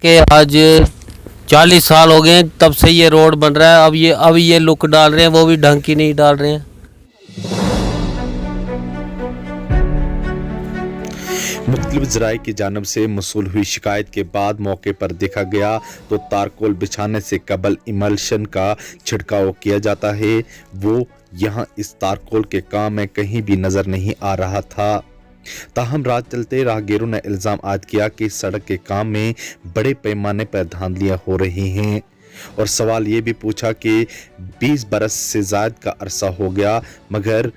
कि आज 40 साल हो गए तब से ये रोड बन रहा है। अब ये लुक डाल रहे हैं, वो भी ढंग की नहीं डाल रहे हैं। मुख्तलिफ ज़राए की जानिब से मौसूल हुई शिकायत के बाद मौके पर देखा गया तो तारकोल बिछाने से कबल इमल्शन का छिड़काव किया जाता है, वो यहाँ इस तारकोल के काम में कहीं भी नजर नहीं आ रहा था। ताहम रात चलते राहगीरों ने इल्ज़ाम आयद किया कि सड़क के काम में बड़े पैमाने पर धांधलियां हो रही हैं और सवाल ये भी पूछा कि 20 बरस से ज़ायद का अरसा हो गया मगर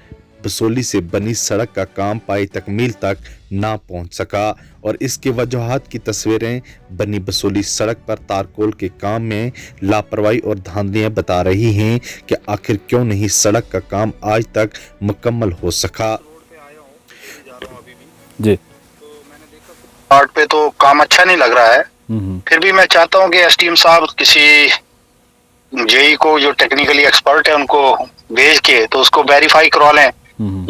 बसोली से बनी सड़क का काम पाई तकमील तक ना पहुंच सका और इसके वजूहात की तस्वीरें बनी बसोली सड़क पर तारकोल के काम में लापरवाही और धांधलियां बता रही हैं कि आखिर क्यों नहीं सड़क का काम आज तक मुकम्मल हो सका। जी पार्ट पे तो काम अच्छा नहीं लग रहा है। फिर भी मैं चाहता हूँ कि एसडीएम साहब किसी जेई को जो टेक्निकली एक्सपर्ट है उनको भेज के तो उसको वेरीफाई करवा लें।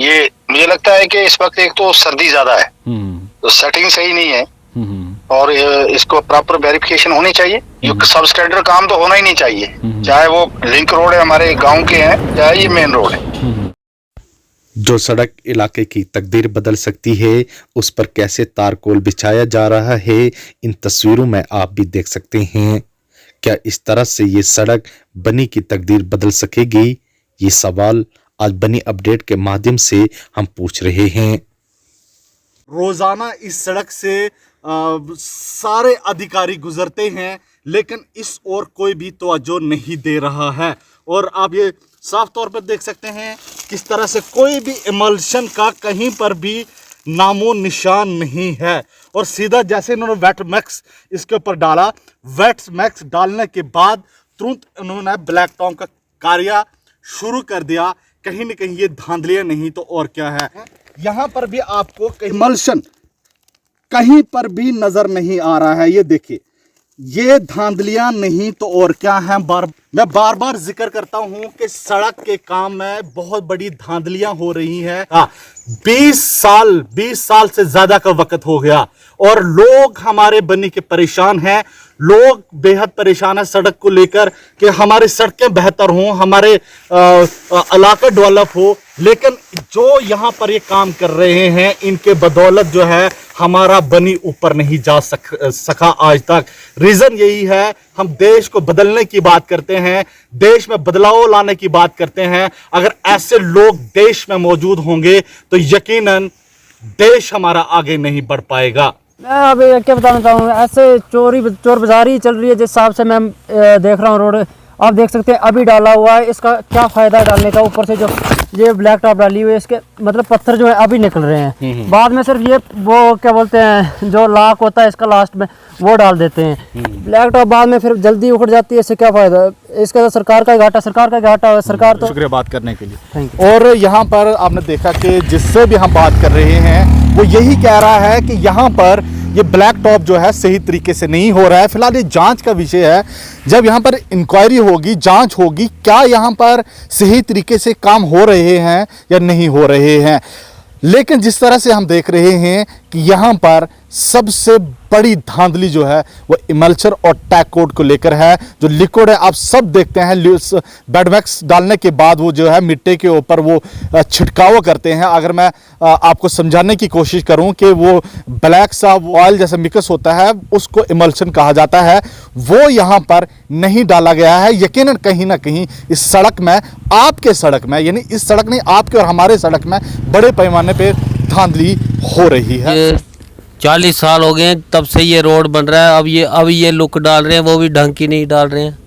ये मुझे लगता है कि इस वक्त एक तो सर्दी ज्यादा है तो सेटिंग सही नहीं है और इसको प्रॉपर वेरिफिकेशन होनी चाहिए। जो सब स्टैंडर्ड काम तो होना ही नहीं चाहिए, चाहे वो लिंक रोड है हमारे गांव के हैं चाहे ये मेन रोड है। जो सड़क इलाके की तकदीर बदल सकती है उस पर कैसे तारकोल बिछाया जा रहा है इन तस्वीरों में आप भी देख सकते हैं। क्या इस तरह से ये सड़क बनी की तकदीर बदल सकेगी? ये सवाल आज बनी अपडेट के माध्यम से हम पूछ रहे हैं। रोजाना इस सड़क से सारे अधिकारी गुजरते हैं लेकिन इस ओर कोई भी तवज्जो नहीं दे रहा है और आप ये साफ तौर पर देख सकते हैं किस तरह से कोई भी इमल्शन का कहीं पर भी नामो निशान नहीं है और सीधा जैसे इन्होंने वेट मैक्स इसके ऊपर डाला, वेट मैक्स डालने के बाद तुरंत इन्होंने ब्लैक टॉप का कार्य शुरू कर दिया। कहीं न कहीं ये धांधलियां नहीं तो और क्या है। यहाँ पर भी आपको इमल्शन कहीं पर भी नजर नहीं आ रहा है। ये देखिए, ये धांधलियां नहीं तो और क्या है। मैं बार बार जिक्र करता हूं कि सड़क के काम में बहुत बड़ी धांधलियां हो रही हैं। 20 साल से ज्यादा का वक्त हो गया और लोग हमारे बनी के परेशान हैं। लोग बेहद परेशान है सड़क को लेकर कि हमारी सड़कें बेहतर हों, हमारे इलाका डेवलप हो, लेकिन जो यहाँ पर ये काम कर रहे हैं इनके बदौलत जो है हमारा बनी ऊपर नहीं जा सका आज तक। रीजन यही है, हम देश को बदलने की बात करते हैं, देश में बदलाव लाने की बात करते हैं। अगर ऐसे लोग देश में मौजूद होंगे तो यकीनन देश हमारा आगे नहीं बढ़ पाएगा। मैं अभी क्या बताना चाहूँगा, ऐसे चोर बाजारी चल रही है जिस हिसाब से मैं देख रहा हूँ रोड। आप देख सकते हैं अभी डाला हुआ है, इसका क्या फ़ायदा है डालने का। ऊपर से जो ये ब्लैक टॉप डाली हुई है इसके मतलब पत्थर जो है अभी निकल रहे हैं। बाद में सिर्फ ये वो क्या बोलते हैं जो लाख होता है इसका लास्ट में वो डाल देते हैं। ब्लैक टॉप बाद में फिर जल्दी उखड़ जाती है, इससे क्या फ़ायदा? इसका तो सरकार का घाटा है। सरकार तो शुक्रिया बात करने के लिए। और यहाँ पर आपने देखा कि जिससे भी हम बात कर रहे हैं वो यही कह रहा है कि यहाँ पर ये ब्लैक टॉप जो है सही तरीके से नहीं हो रहा है। फिलहाल ये जांच का विषय है, जब यहाँ पर इंक्वायरी होगी, जांच होगी, क्या यहाँ पर सही तरीके से काम हो रहे हैं या नहीं हो रहे हैं। लेकिन जिस तरह से हम देख रहे हैं कि यहाँ पर सबसे बड़ी धांधली जो है वो इमल्चर और टैग कोड को लेकर है। जो लिक्विड है आप सब देखते हैं, बेडमैक्स डालने के बाद वो जो है मिट्टी के ऊपर वो छिड़काव करते हैं। अगर मैं आपको समझाने की कोशिश करूं कि वो ब्लैक सा ऑयल जैसा मिक्स होता है उसको इमल्शन कहा जाता है, वो यहाँ पर नहीं डाला गया है। यकीनन कहीं ना कहीं इस सड़क में, आपके सड़क में, यानी इस सड़क नहीं आपके और हमारे सड़क में बड़े पैमाने पर धांधली हो रही है। 40 साल हो गए तब से ये रोड बन रहा है। अब ये लुक डाल रहे हैं, वो भी ढंग की नहीं डाल रहे हैं।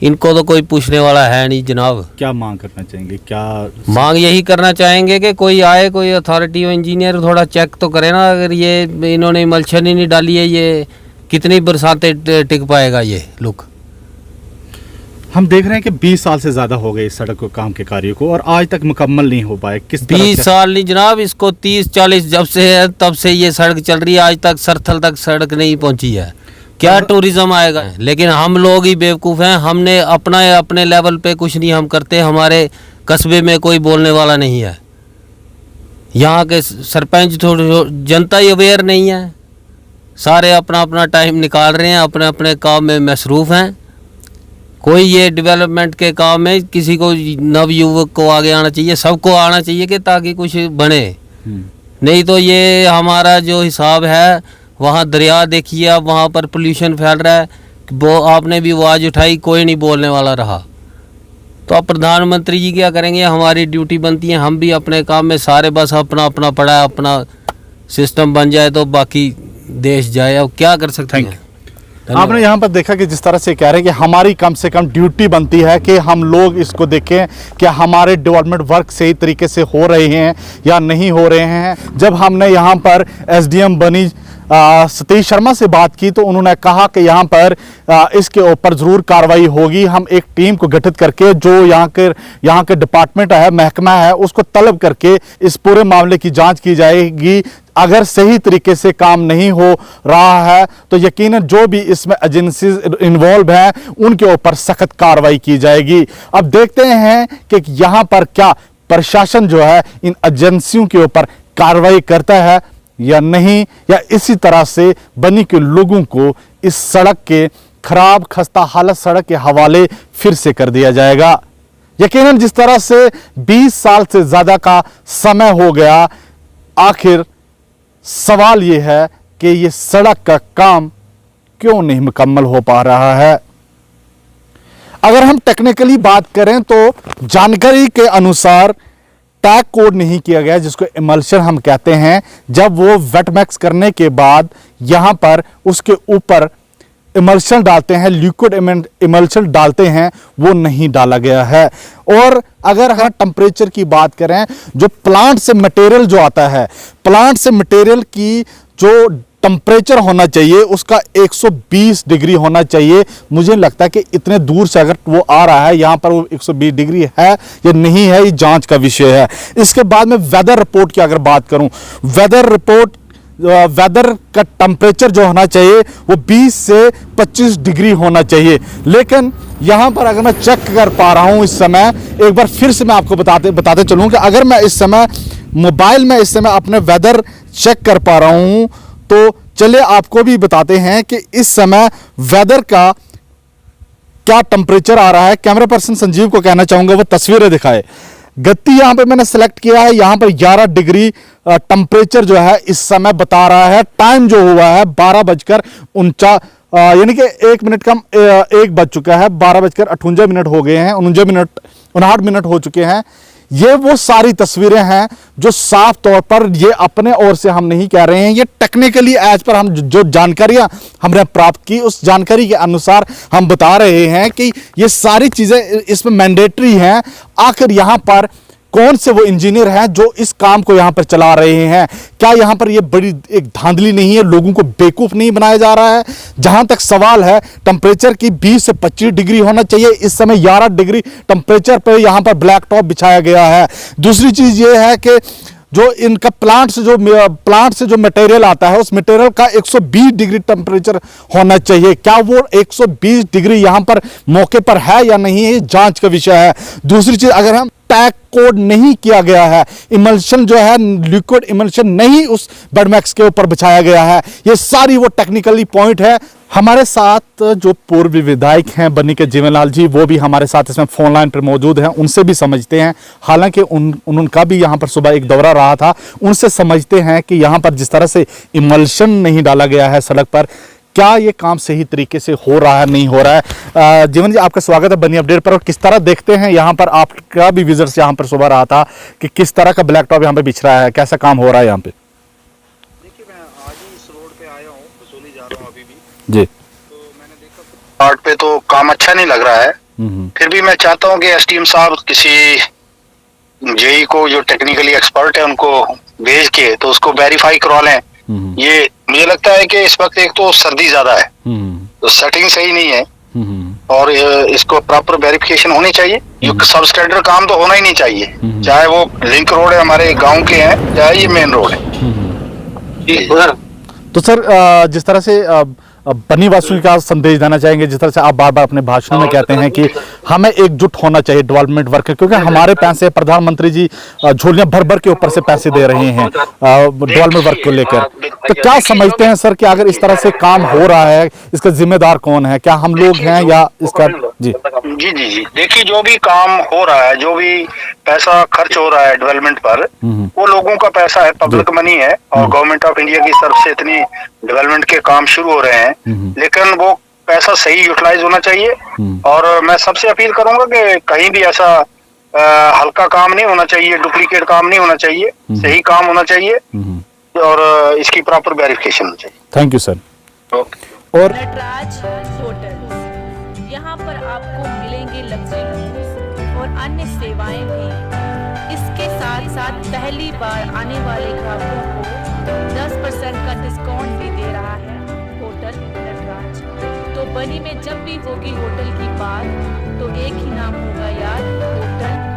इनको तो कोई पूछने वाला है नहीं जनाब। क्या मांग करना चाहेंगे? क्या मांग यही करना चाहेंगे कि कोई आए, कोई अथॉरिटी हो, इंजीनियर थोड़ा चेक तो करे ना। अगर ये इन्होंने इमल्शन ही नहीं डाली है, ये कितनी बरसातें टिक पाएगा ये लुक? हम देख रहे हैं कि 20 साल से ज़्यादा हो गए इस सड़क को काम के कार्य को और आज तक मुकम्मल नहीं हो पाए। किस 20 साल नहीं जनाब, इसको 30-40 जब से है तब से ये सड़क चल रही है, आज तक सरथल तक सड़क नहीं पहुंची है। क्या टूरिज्म आएगा? लेकिन हम लोग ही बेवकूफ़ हैं। हमने अपने लेवल पे कुछ नहीं हम करते। हमारे कस्बे में कोई बोलने वाला नहीं है। यहाँ के सरपंच थोड़ी जनता ही अवेयर नहीं है। सारे अपना अपना टाइम निकाल रहे हैं, अपने अपने काम में मसरूफ़ हैं। कोई ये डेवलपमेंट के काम में किसी को नवयुवक को आगे आना चाहिए, सबको आना चाहिए कि ताकि कुछ बने। नहीं तो ये हमारा जो हिसाब है, वहाँ दरिया देखिए आप, वहाँ पर पोल्यूशन फैल रहा है, वो आपने भी आवाज़ उठाई, कोई नहीं बोलने वाला रहा। तो अब प्रधानमंत्री जी क्या करेंगे, हमारी ड्यूटी बनती है, हम भी अपने काम में सारे बस अपना अपना पड़ा है, अपना सिस्टम बन जाए तो बाकी देश जाए। अब क्या कर सकते हैं। आपने यहाँ पर देखा कि जिस तरह से कह रहे हैं कि हमारी कम से कम ड्यूटी बनती है कि हम लोग इसको देखें कि हमारे डेवलपमेंट वर्क सही तरीके से हो रहे हैं या नहीं हो रहे हैं। जब हमने यहाँ पर एसडीएम बनी सतीश शर्मा से बात की तो उन्होंने कहा कि यहाँ पर इसके ऊपर ज़रूर कार्रवाई होगी। हम एक टीम को गठित करके जो यहाँ के डिपार्टमेंट है, महकमा है, उसको तलब करके इस पूरे मामले की जांच की जाएगी। अगर सही तरीके से काम नहीं हो रहा है तो यकीनन जो भी इसमें एजेंसीज इन्वॉल्व हैं उनके ऊपर सख्त कार्रवाई की जाएगी। अब देखते हैं कि यहाँ पर क्या प्रशासन जो है इन एजेंसियों के ऊपर कार्रवाई करता है या नहीं, या इसी तरह से बनी के लोगों को इस सड़क के खराब खस्ता हालत सड़क के हवाले फिर से कर दिया जाएगा। यकीनन जिस तरह से 20 साल से ज्यादा का समय हो गया, आखिर सवाल यह है कि ये सड़क का काम क्यों नहीं मुकम्मल हो पा रहा है। अगर हम टेक्निकली बात करें तो जानकारी के अनुसार टैग कोड नहीं किया गया, जिसको इमल्शन हम कहते हैं। जब वो वेट मैक्स करने के बाद यहां पर उसके ऊपर इमल्शन डालते हैं, लिक्विड इमल्शन डालते हैं, वो नहीं डाला गया है। और अगर हम टेम्परेचर की बात करें, जो प्लांट से मटेरियल जो आता है, प्लांट से मटेरियल की जो टेम्परेचर होना चाहिए उसका 120 डिग्री होना चाहिए। मुझे लगता है कि इतने दूर से अगर वो आ रहा है यहाँ पर, वो 120 डिग्री है या नहीं है, ये जांच का विषय है। इसके बाद में वेदर रिपोर्ट की अगर बात करूं, वेदर रिपोर्ट, वेदर का टेम्परेचर जो होना चाहिए वो 20 से 25 डिग्री होना चाहिए। लेकिन यहाँ पर अगर मैं चेक कर पा रहा हूँ इस समय, एक बार फिर से मैं आपको बताते चलूँ कि अगर मैं इस समय मोबाइल में इस समय अपने वेदर चेक कर पा रहा हूँ, तो चलिए आपको भी बताते हैं कि इस समय वेदर का क्या टेम्परेचर आ रहा है। कैमरा पर्सन संजीव को कहना चाहूंगा वो तस्वीरें दिखाए। गति यहां पे मैंने सेलेक्ट किया है, यहां पर 11 डिग्री टेम्परेचर जो है इस समय बता रहा है। टाइम जो हुआ है 12:49, यानी कि 1 मिनट कम 1 बज चुका है, 12:58 हो गए हैं, 59 मिनट हो चुके हैं। ये वो सारी तस्वीरें हैं जो साफ तौर पर, ये अपने ओर से हम नहीं कह रहे हैं, ये टेक्निकली एज पर हम जो जानकारियां हमने प्राप्त की उस जानकारी के अनुसार हम बता रहे हैं कि ये सारी चीजें इसमें मैंडेटरी हैं। आखिर यहां पर कौन से वो इंजीनियर हैं जो इस काम को यहां पर चला रहे हैं? क्या यहां पर ये बड़ी एक धांधली नहीं है, लोगों को बेवकूफ नहीं बनाया जा रहा है? जहां तक सवाल है टेम्परेचर की 20 से 25 डिग्री होना चाहिए, इस समय 11 डिग्री टेम्परेचर पर यहां पर ब्लैक टॉप बिछाया गया है। दूसरी चीज ये है कि जो इनका प्लांट से जो मटेरियल आता है उस मटेरियल का 120 डिग्री टेम्परेचर होना चाहिए। क्या वो 120 डिग्री यहां पर मौके पर है या नहीं है, जांच का विषय है। दूसरी चीज, अगर हम टैग कोड नहीं किया गया है, इमल्शन जो है लिक्विड इमल्शन नहीं उस बेडमैक्स के ऊपर बिछाया गया है, ये सारी वो टेक्निकली पॉइंट है। हमारे साथ जो पूर्व विधायक हैं बनी के जीवनलाल जी, वो भी हमारे साथ इसमें फोन लाइन पर मौजूद हैं, उनसे भी समझते हैं। हालांकि उनका भी यहाँ पर सुबह एक दौरा रहा था, उनसे समझते हैं कि यहाँ पर जिस तरह से इमल्शन नहीं डाला गया है सड़क पर, क्या ये काम सही तरीके से हो रहा है, नहीं हो रहा है। जीवन जी, आपका स्वागत है बनी अपडेट पर। और किस तरह देखते हैं यहाँ पर, आपका भी विजिट यहाँ पर सुबह रहा था कि किस तरह का ब्लैक टॉप यहाँ पे बिछ रहा है, कैसा काम हो रहा है यहाँ पे? देखिए, मैं आज ही इस रोड पे आया हूँ, वसूली जा रहा हूँ अभी भी। जी, तो मैंने देखा पार्ट पे तो काम अच्छा नहीं लग रहा है। फिर भी मैं चाहता हूँ कि एसडीएम साहब किसी जेई को जो टेक्निकली एक्सपर्ट है उनको भेज के तो उसको वेरीफाई करवा लें। ये मुझे लगता है कि इस वक्त एक तो सर्दी ज्यादा है, तो सेटिंग सही नहीं है, और इसको प्रॉपर वेरिफिकेशन होनी चाहिए। ये सब स्टैंडर्ड काम तो होना ही नहीं चाहिए, चाहे वो लिंक रोड है हमारे गांव के हैं, चाहे ये मेन रोड है। तो सर जिस तरह से बनी वासियों का संदेश देना चाहेंगे, जिस तरह से आप बार बार अपने भाषण में कहते हैं कि हमें एकजुट होना चाहिए डेवलपमेंट वर्क, क्योंकि हमारे पैसे प्रधानमंत्री जी झोलियां भर भर के ऊपर से पैसे दे रहे हैं डेवलपमेंट वर्क को लेकर। तो क्या समझते हैं सर कि अगर इस तरह से काम हो रहा है, इसका जिम्मेदार कौन है? क्या हम लोग हैं या इसका? जी जी जी जी, देखिए जो भी काम हो रहा है, जो भी पैसा खर्च हो रहा है डेवलपमेंट पर, वो लोगों का पैसा है, पब्लिक मनी है, और गवर्नमेंट ऑफ इंडिया की तरफ से इतनी डेवलपमेंट के काम शुरू हो रहे हैं, लेकिन वो पैसा सही यूटिलाइज होना चाहिए। और मैं सबसे अपील करूंगा कि कहीं भी ऐसा हल्का काम नहीं होना चाहिए, डुप्लीकेट काम नहीं होना चाहिए, सही काम होना चाहिए, और इसकी प्रॉपर वेरिफिकेशन होनी चाहिए। Thank you sir. और नटराज होटल, यहाँ पर आपको मिलेंगे लग्जरी रूम्स और अन्य सेवाएं भी। इसके साथ साथ पहली बार आने वाले ग्राहकों को 10% का डिस्काउंट भी दे रहा है होटल नटराज। तो बनी में जब भी होगी होटल की बात, तो एक ही नाम होगा यार, होटल